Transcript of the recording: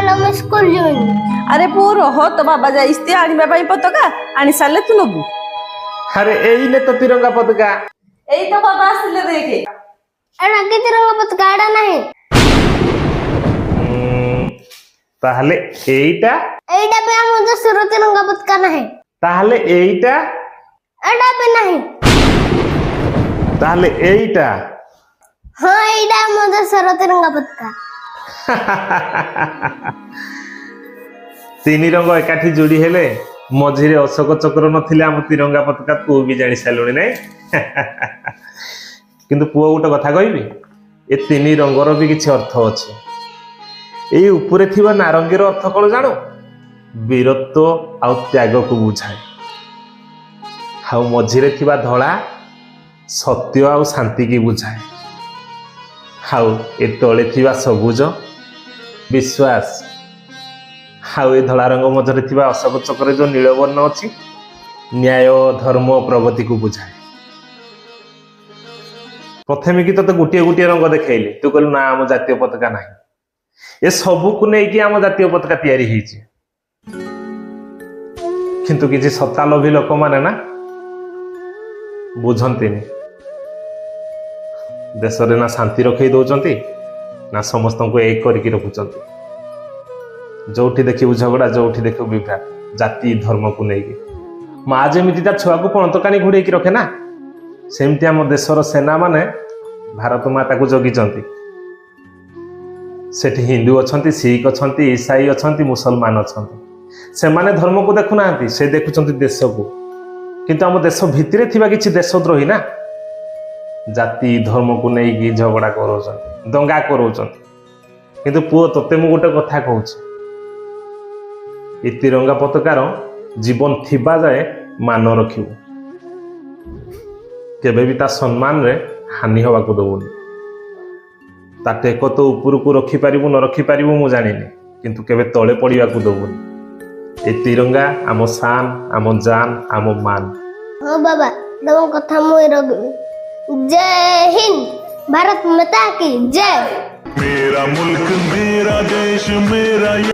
Hello मैं school जाऊँ। अरे पुओ रह तो बाबा जाइस्ती आनिबा पई पताका आनी साले तू नबु। अरे एई ने तो तिरंगा पताका एई तो बाबा आसिले देखे। एड़ा के तिरंगा पताका एड़ा नहीं। ताहले एईटा एड़ा पे हम देशर तिरंगा पताका नहीं। ताहले एईटा एड़ा पे नहीं। ताहले एईटा हाँ एड़ा हम देशर तिरंगा पताका। तीन रंग एकाठी जोड़ी हेले मझिरे अशोक चक्र नथिले आम तिरंगा पताका तू भी जानी सालुनी नहीं। किंतु पुओ गोटे कथा कहबी ए तीन रंगर भी किछि अर्थ अछि। एई उपरे थिबा नारंगीर अर्थ कोन जानो वीरत्व आ त्याग को बुझाए। हाउ मझिरे थिबा धळा सत्य आ शांति की बुझाए। हाउ ए तळे थिबा सबुज विश्वास। हाउ ए धळा रंग मझरे थिबा अशोक चक्र जो नीलवर्ण अछि न्याय धर्म प्रगति को बुझाए। प्रथमे कि तो गोटे गोटे रंग देखैली तू कहलु ना आम जातीय पताका नाही। ए सबु को नै कि आम जातीय पताका तयारी हेछि। किंतु किछि सत्ता लोभी लोक माने ना बुझंतिनी देश रे ना शांति रखै दउचंती ना समस्त को एक करके रखुचंती। जोठी देखिबु झगड़ा जोठी देखिबु विवाद जाति धर्म को नहीं माँ जमी ता छुआ को पण तकानी घोड़े की रखे ना सेमती आम देशर सेना माने भारत माता को जगिचंती। सेठी हिंदू अछंती सिख अछंती ईसाई अछंती मुसलमान अछंती से माने धर्म को देखु नांती से देखुचंती देश को। किंतु आम देश भितरे थिबा किछि देशद्रोही ना जाति धर्म को नहीं कि झगड़ा करोचंती दंगा करोचंती। किंतु पुओ तते मु गोटे कथा कहूछि ए तिरंगा पताकार जीवन थिबा जाए मान रखिबो केबे भी ता सम्मान रे हानि हवा को दबोनी। ता टेक तो ऊपर को रखी पारिबो न रखी पारिबो मु जानिनी किंतु केबे तळे पड़िया को दबोनी। ए तिरंगा आम शान आम जान आम मान। हाँ बाबा तम कथा मुई रगबी। जय हिंद भारत माता की जय। मेरा मुल्क मेरा देश मेरा